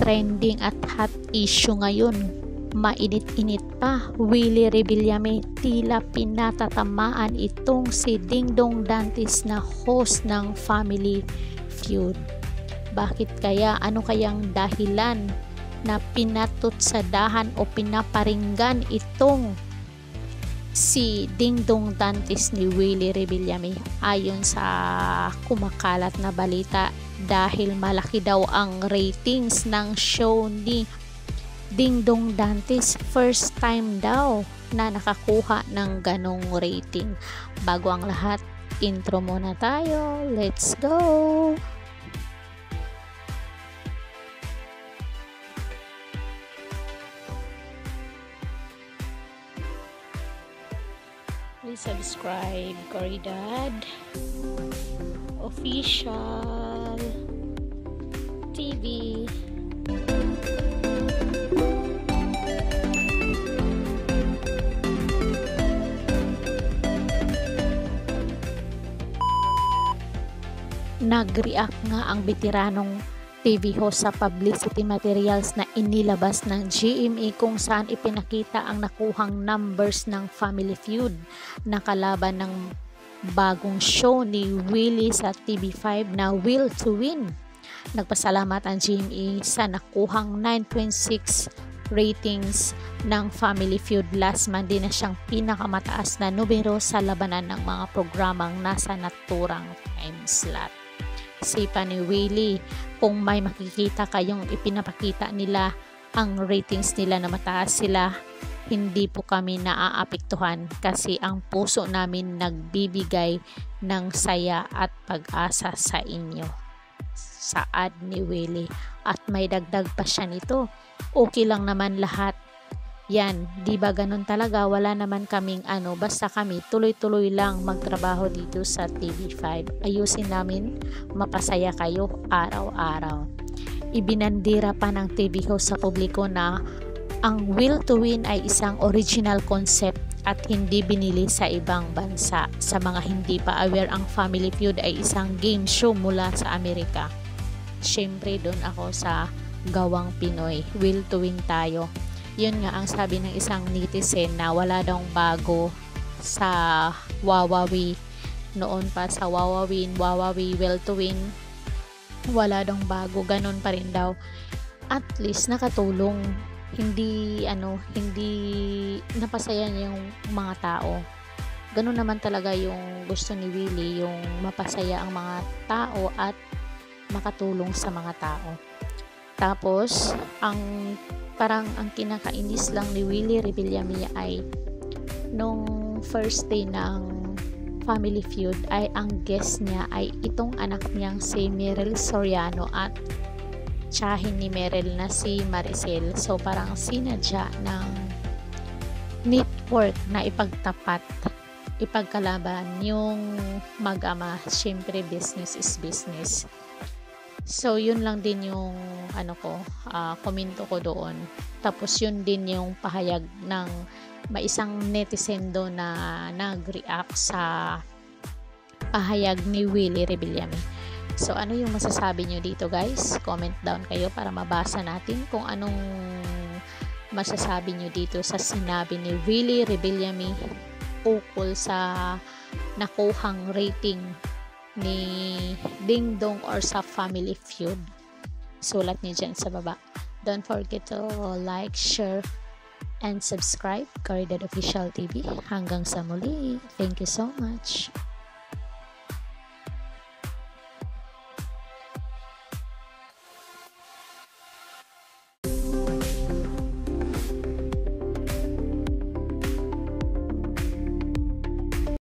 trending at hot issue ngayon. Mainit-init pa, Willie Rebillame, tila pinatatamaan itong si Dingdong Dantes na host ng Family Feud. Bakit kaya? Ano kayang dahilan na pinatutsadahan o pinaparinggan itong si Dingdong Dantes ni Willie Rebillame? Ayon sa kumakalat na balita, dahil malaki daw ang ratings ng show ni Dingdong Dantes. First time daw na nakakuha ng ganong rating. Bago ang lahat, intro muna tayo. Let's go! Please subscribe Caridad Official TV. Nag-react nga ang veteranong TV host sa publicity materials na inilabas ng GMA kung saan ipinakita ang nakuhang numbers ng Family Feud na kalaban ng bagong show ni Willie sa TV5 na Will to Win. Nagpasalamat ang GMA sa nakuhang 9.6 ratings ng Family Feud. Last Monday na siyang pinakamataas na numero sa labanan ng mga programang nasa naturang time slot. Sipa ni Willie, kung may makikita kayong ipinapakita nila ang ratings nila na mataas sila, hindi po kami naaapektuhan kasi ang puso namin nagbibigay ng saya at pag-asa sa inyo. Saad ni Willie. At may dagdag pa siya nito, okay lang naman lahat yan, di ba ganun talaga? Wala naman kaming basta kami tuloy-tuloy lang magtrabaho dito sa TV5. Ayusin namin, mapasaya kayo araw-araw. Ibinandira pa ng TV host sa publiko na ang Will to Win ay isang original concept at hindi binili sa ibang bansa. Sa mga hindi pa aware, ang Family Feud ay isang game show mula sa Amerika. Siyempre doon ako sa gawang Pinoy. Will to Win tayo. Yun nga ang sabi ng isang netizen na wala daw bago sa Wawawi. Noon pa sa Wawawi, Will to Win, wala daw bago, ganun pa rin daw. At least nakatulong, hindi napasaya niya yung mga tao. Ganun naman talaga yung gusto ni Willie, yung mapasaya ang mga tao at makatulong sa mga tao. Tapos ang kinakainis lang ni Willie Rebillame ay nung first day ng Family Feud ay ang guest niya ay itong anak niyang si Meryl Soriano at tiyahin ni Meryl na si Maricel. So parang sinadya ng network na ipagkalaban yung mag-ama. Siyempre business is business. So yun lang din yung komento ko doon. Tapos yun din yung pahayag ng may isang netizen doon na nag-react sa pahayag ni Willie Rebillame. So ano yung masasabi nyo dito guys? Comment down kayo para mabasa natin kung anong masasabi nyo dito sa sinabi ni Willie Rebillame ukol sa nakuhang rating ni Dingdong or sa Family Feud. Sulat niyo dyan sa baba. Don't forget to like, share, and subscribe Caridad Official TV. Hanggang sa muli. Thank you so much.